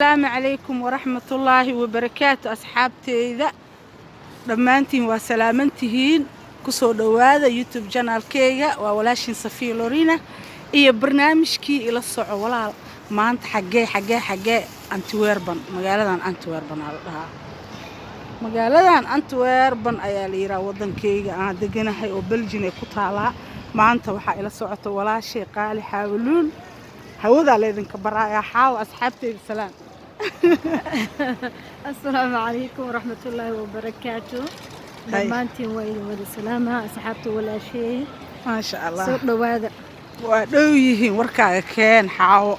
السلام عليكم ورحمة الله وبركاته أصحابتي إذا دمانتين وسلامنتهين كسو دوادا يوتيوب جانال كيغا وولاشين صفية لورينا إيا برنامجكي إلا الصعو ولا ما أنت حقي أنتويربن مقالدان أنتويربن مقالدان أنتويربن أيا ليرا ودن كيغا دقنا هاي وبلجين كتالا ما أنت وحا إلا الصعو ولاشي قالي حاولون هوذا ليدن كبرايا حاو أصحابتي السلام السلام عليكم ورحمة الله وبركاته. دمانتين وإلى ود السلامة أصحابتي ولا شيء. ما شاء الله. سوق دوادة. ودويهين وركا كان حاو.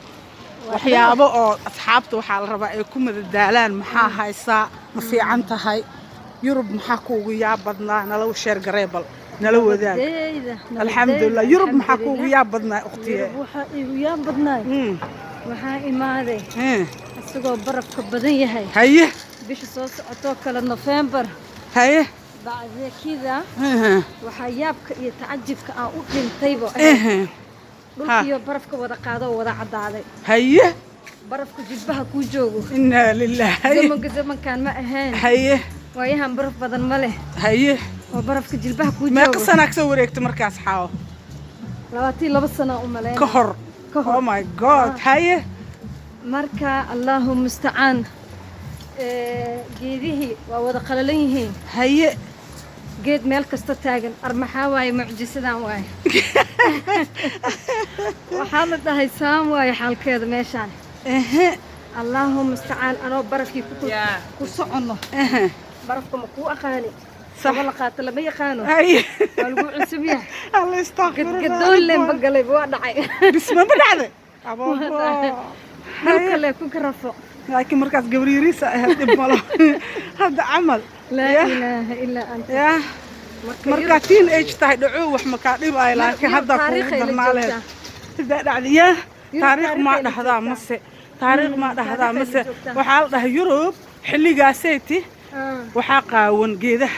وحيابو أو أصحابتي وحال ربع يكون الدالان محا هايسا مفي عنتا هاي يرب محاكو يا بدنا نلو شير قريبل نلو ذاك. الحمد لله يرب محاكو يا بدنا أختي. يرب يا بدنا. وحا إمادي. isagoo barafka badan yahay haye bisha soo socoto kala November haye bacdekida waxa yaabka iyo tacajibka aan u dhintaybo dhulkiyo barafka wada qaado wada cadaaday haye barafka jilbaha ku joogo inna lillahi zamankan ma ahayn haye waayahan baraf badan ma leh haye oo barafka jilbaha ku joogo meeqa sano ka soo wareegtay markaas xaawo 22 sano u maleeyay ka hor oh my god haye marka Allahu musta'an geedihi waa wada qalalan yihiin haye geed meel kasta taagan armaxa waay mucjisadan waay waxa la dhahay saam waay xalkeeda meeshan Allahu musta'an anoo barafkii ku socono barafka ma ku aqaani sabala qaata lama yaqaano haye waa lagu cusub yahay Allah astaghfirullah gadoon leen bagalay waa dhacay bisma badacday abo هلا كوك رفق لكن مركز قبريريس هدب ماله هذا عمل لا إله إلا أنت يا مركاتين إيش تهدعوه وحمكاتين باي لكن هذا كون عليه تبدأ عليه تاريخ ما هذا مس تاريخ ما هذا مس وحال ده يوروب حلي قاسيتي وحاقاون جيده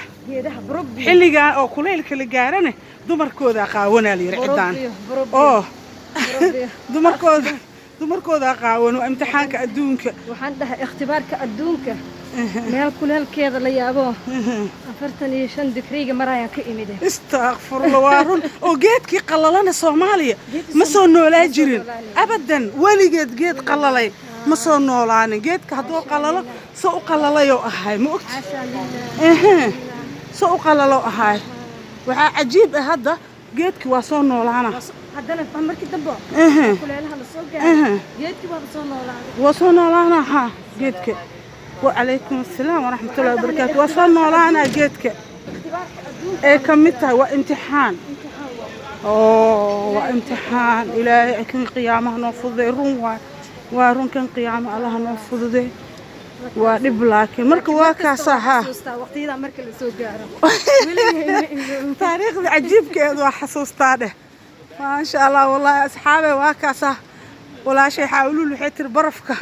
بربي حلي قا أو كليل كل جارنه دمر كودا قاونا لي رعدان أوه دمر كودا dumarkooda qaawan oo imtixaanka adduunka waxaan dhahay ikhtibaarka adduunka meel kulaalkeeda la yaabo 45 digriga maraya ka imide astaghfirullah waarun oo geedkii qalalana Soomaaliya ma soo noolaa jirin abadan waligeed geed qalalay ma soo noolaanin geedka hadoo qalalo soo u qalalayo ahay ma ogti soo u qalalo ahay waxa cajiib ah hadda geedki waa soo noolaana haddana markii dambe kuleelaha la soo gaaray geedki waa soo noolaana ha geedka wa alaykum asalaam wa rahmatullahi wa barakatuh waa soo noolaana geedka ee kamitahay waa imtixaan waa imtixaan ilaahay kan qiyaamaha noo fududay run waa run kan qiyaamaha Allah noo fududay waa dhib laakiin marka waa kaasa ha waqtiyada marka la soo gaaro taariikhda cajiibkeedu waa xasuustaa dheh ما شاء الله والله أصحابي واكاسة ولا شيء حاولوا له حتر برفكة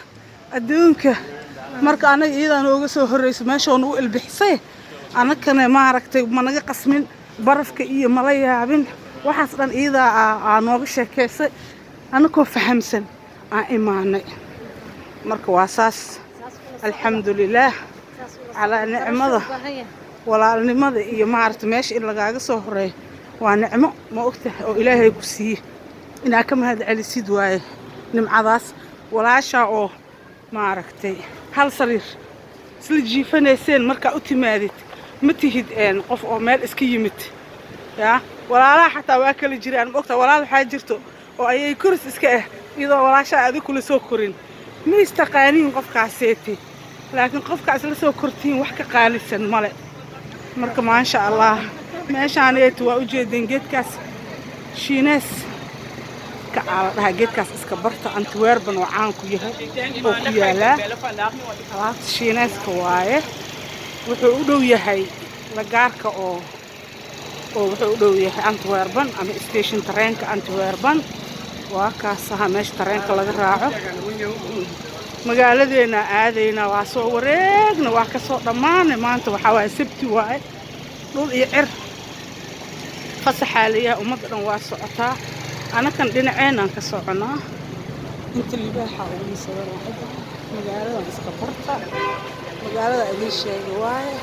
الدونك مرك أنا إذا نوجسه الرئيس ما شو نقول بحصيه أنا كنا ما ركت ما نجي قسمين برفكة إيه ملايا بين وحصلا إذا نوجش كيسة أنا كوف حمسن إيماني مرك واساس الحمد لله على نعمة ولا نعمة إيه ما عرفت ماشي إلا جاجسه الرئيس ونعمة ما أكته أو إلهي يكسيه إن كم هذا على سيد واي نمعضاس ولا شاء ما عرفتي هل صرير سلجي فنسين مركا أتمادت متهد إن قف أو مال إسكيمت يا ولا لا حتى واكل جيران ما أكته ولا حاجرته أو أي كرس إسكاه إذا ولا شاء ذي كل سكرين ما يستقانين قف كاسيتي لكن قف كاس لسكرتين وحكي قالسا ملأ مركا ما شاء الله meeshaan eetu waa u jeedin geedkaas shiinees ka caalaha geedkaas iska barta Antwerpen oo caan ku yahay oo ku yaala alaabta shiineeska waaye wuxuu u dhow yahay la gaarka oo wuxuu u dhow yahay Antwerpen ama station tareenka Antwerpen waa kaasaha meesha tareenka laga raaco magaaladeena aadayna waa soo wareegna waa ka soo dhamaanay maanta waxa waa sabti waaye dhul iyo cir فصحالية ومدن واسعتها أنا كان دينعين أنك صعنا أنت اللي بحاول يصير واحد magaaladan iska barta magaalada idin sheegay waaye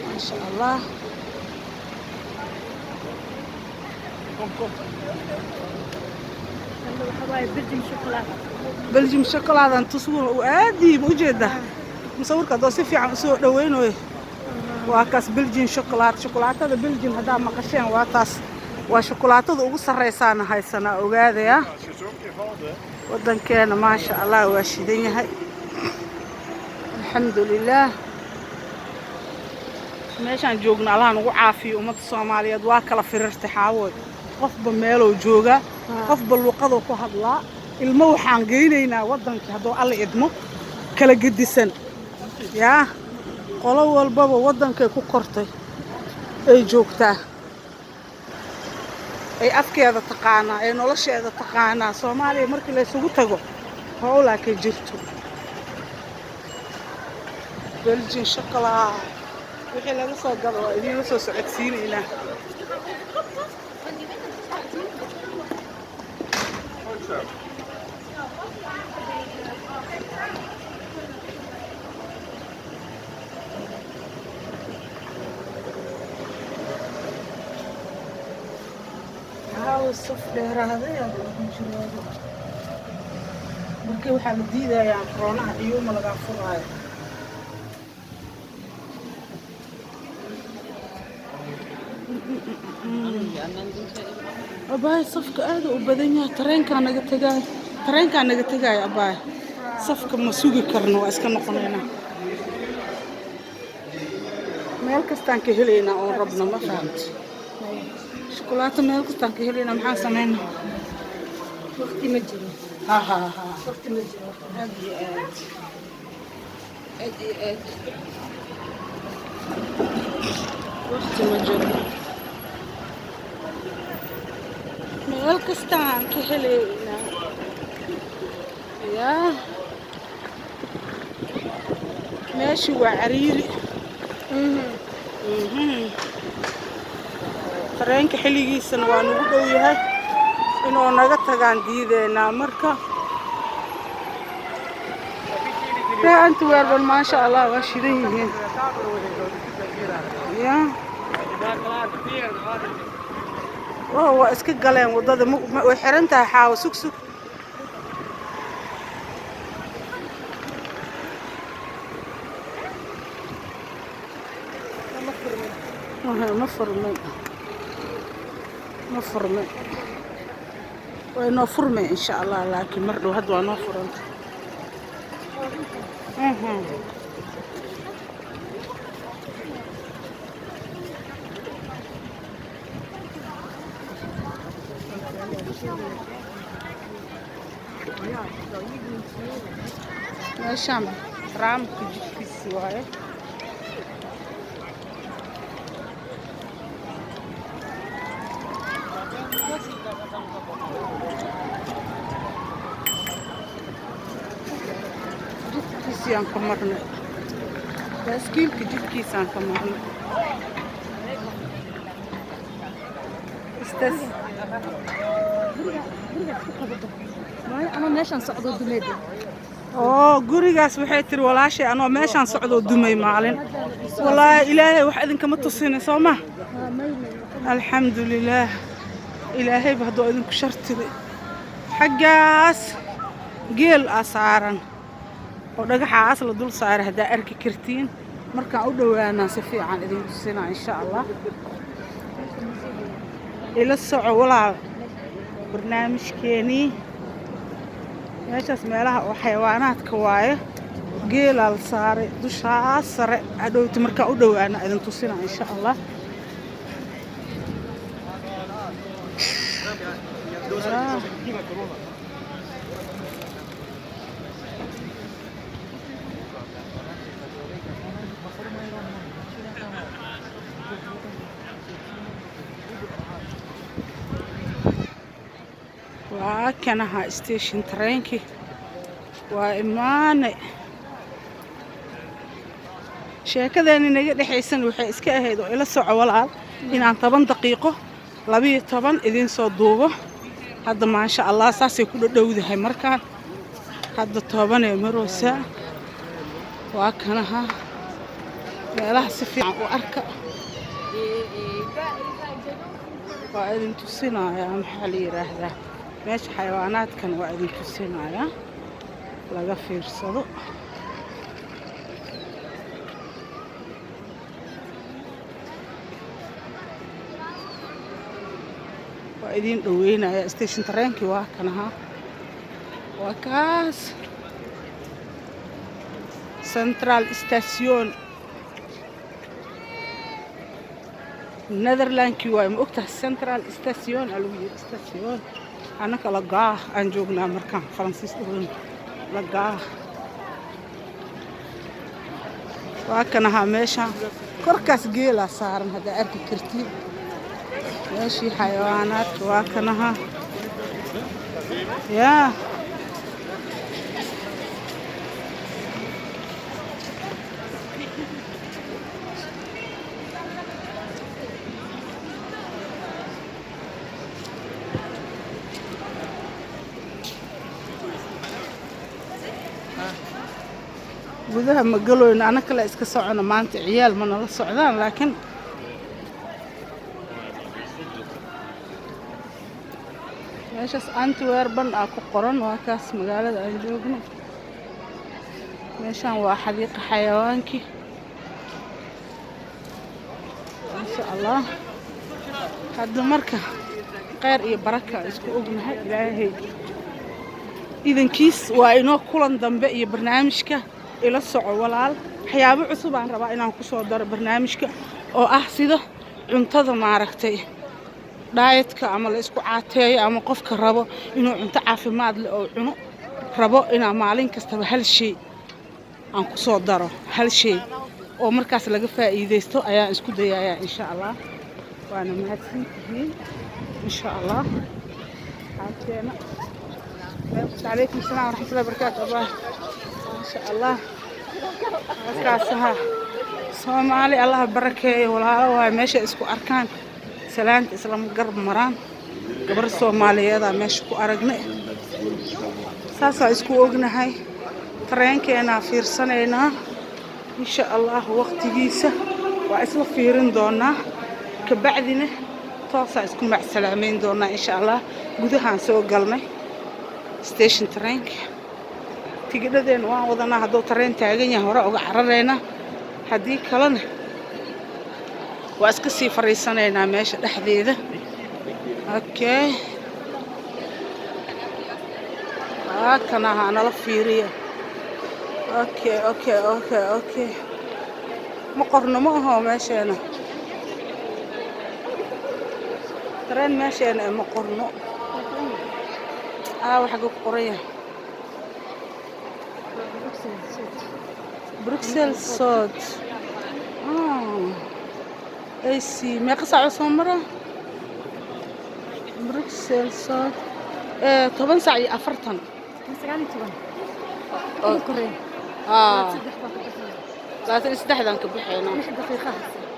maasha allah بلجيم شوكولاتة تصور وادي موجودة مصور كده في عم سوق دوينه واكاس بلجيم شوكولاتة هذا بلجيم هذا مقشين واكاس وشوكولاتة ugu sarreysana haysana ogaadaya wadankeena ma sha Allah waa shidan yahay alxamdulillah meeshaan joogna Allah nagu caafiyo ummadda Soomaaliyeed waa kala firirtay xaawad qofba meel oo jooga qofba luqad ku hadlaa ilmo waxaan geynaynaa wadanka hadoo alla idmo kala gedisan yaa qolo walbaba wadanka ku kortay ay joogtaa ay afkeeda taqaana ay nolosheeda taqaana Soomaaliya markii la isugu tago hawla ka jirto Belgian chocolate wixii laga soo gado idin la soo socodsiinayna الصف دهراده يا جماعه markii waxa la diidayaa corona iyo ma laga furaayo abaay safka aad u badan yahay tareenka naga tagay abaay safka ma sugi karno waa iska noqonaynaa meel kastaan ka helaynaa oo rabna ma fahamti شوكولاتة مالك تاكل هنا محل سمين وقتي ما جري ها وقتي ما جري هذه وقتي ما جري مالك استان كهلينا يا ماشي وعريري tareenka xilligiisana waa nagu dhow yahay inuu naga tagaan diideena marka raantu weerban ma sha Allah waa shidan yihiin ya waa iska galeen wadada way xiran tahay xaawo sug ما فرمي وإنه فرمي إن شاء الله لكن مرة هدوء ما فرمت meeshaan raamka jidkiisa waaye jidkiisaan ka marnay baaskiilka jidkiisaan ka marnay istas أنا ماشان صعدوا دميدي gurigaas waxay tiri walaashay anoo meeshaan socdo dumay maalin wallaahi ilaahay wax idin kama tusin soo ma alxamdulillaah ilaahay ba hadoo idin ku shartay xagaas geel asaaran oo dhagaxaas la dul saaray hadaa arki kartiin markaan u dhawaana si fiican idin tusina insha Allah ila soco walaal barnaamijkeeni meeshaas meelaha oo xayawaanaadka waaye geelal saaray dushaas sare adowti markaa u dhawaana idin tusina insha Allah وكانها ستيشن ترينكي وإيمان sheekadani naga dhaxaysan waxay iska ahayd oo ila soco walaal inaan 10 daqiiqo 12 idin soo duubo hadda ma sha Allah saasay ku dhawdahay markaan hadda 10 ee maroosa waa kanaha meelaha si fiican u arka waa idin tusinayaa maxaa la yiraahdaa meesha xayawaanaadkan waa idin tusinayaa laga fiirsado waa idin dhaweynayaa station tareenkii waa kanaha waa kaas Central Station Netherlands waa ma ogtahay Central Station aluu station anaka lagaa aan joognaa markaan Faransiis dhawan lagaa waa kanaha meesha korkaas geela saaran hada arki kartid meeshii xayawaanaadka waa kanaha yaa gudaha ma galoyna ana kale iska socono maanta ciyaal ma nala socdaan laakiin meeshaas Antwerpen ku qoran waa kaas magaalada aan joogno meeshan waa xadiiqa xayawaankii insha Allah hadda marka qeyr iyo baraka isku ognahay ilaahay idankiis waa inoo kulan dambe iyo barnaamijka ila soco walaal waxyaabo cusub aan rabaa inaan ku soo daro barnaamijka oo ah sida cuntada maaragtay dietka ama la isku caateeyo ama qofka rabo inuu cunto caafimaad leh oo cuno rabo inaa maalin kastaba hal shay aan ku soo daro hal shay oo markaas laga faa'iideysto ayaan isku dayayaa insha Allah waana mahadsantihiin insha Allah عافينا عليكم السلام ورحمة الله وبركاته الله ما شاء الله كاسها Soomaali Allah barakeeyo walaalo waa meesha isku arkaan salaanta islaam garb maraan gabar Soomaaliyeed ah meesha ku aragnay saasa isku ognahay tareenkeena fiirsanayna insha Allah waqtigiisa waa isla fiirin doonaa ka bacdina toosa isku macsalaameyn doonaa insha Allah gudahaan soo galnay station train tigidhadeena waan wadanaa hadoo tareen taagan yahay hore uga carareyna haddii kalena waa iska sii fariisanaynaa meesha dhexdeeda okay kana nala fiiriyo okay ma qorno ma aha meesheena tareen meesheena ma qorno waxa ku qoraya Bruxelles Sud AC ما قصة عصمرة Bruxelles Sud طبعا ساعة أفرتن لا تنستحدن كبحينا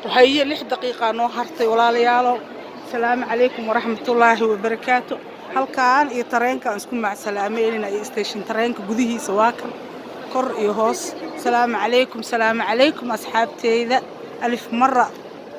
وهي 6 دقيقة نو هرتي ولا ليالو السلام عليكم ورحمة الله وبركاته halkaan iyo tareenka isku macsalaameynina iyo station tareenka gudihiisa waa kan kor iyo hoos salaam calaykum asxaabteyda alif marra